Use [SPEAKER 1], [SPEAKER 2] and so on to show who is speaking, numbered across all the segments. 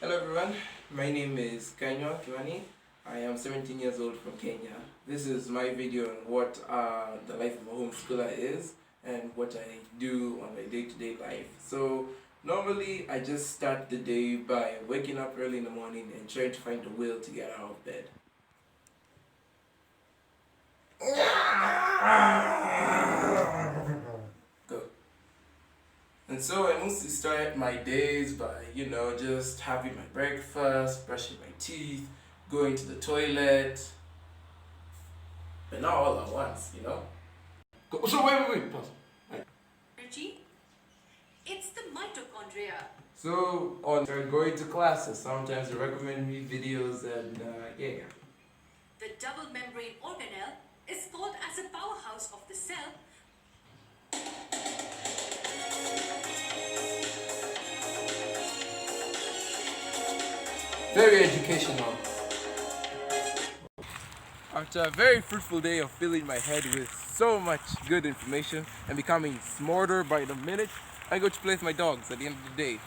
[SPEAKER 1] Hello everyone, my name is Kanyua. I am 17 years old from Kenya. This is my video on what the life of a homeschooler is and what I do on my day-to-day life. So normally I just start the day by waking up early in the morning and trying to find the will to get out of bed. Go. And so I mostly start my days by, just having my breakfast, brushing my teeth, going to the toilet, but not all at once.
[SPEAKER 2] So wait, pause.
[SPEAKER 3] Energy? It's the mitochondria.
[SPEAKER 1] So on going to classes, sometimes they recommend me videos and yeah.
[SPEAKER 3] The double membrane organelle is called as a powerhouse of the cell.
[SPEAKER 1] Very educational. After a very fruitful day of filling my head with so much good information and becoming smarter by the minute, I go to play with my dogs at the end of the day.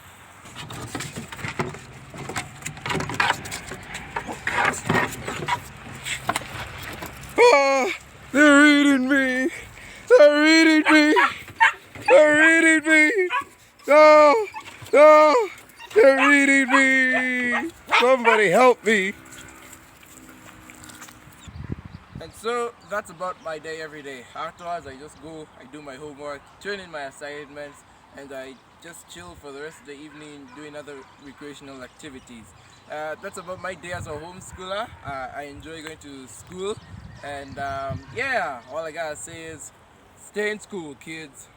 [SPEAKER 1] Ah, they're eating me! They're eating me! They're eating me! No! No! They're eating me! Somebody help me! And so that's about my day every day. Afterwards, I just go, I do my homework, turn in my assignments, and I just chill for the rest of the evening doing other recreational activities. That's about my day as a homeschooler. I enjoy going to school, and yeah, all I gotta say is stay in school, kids.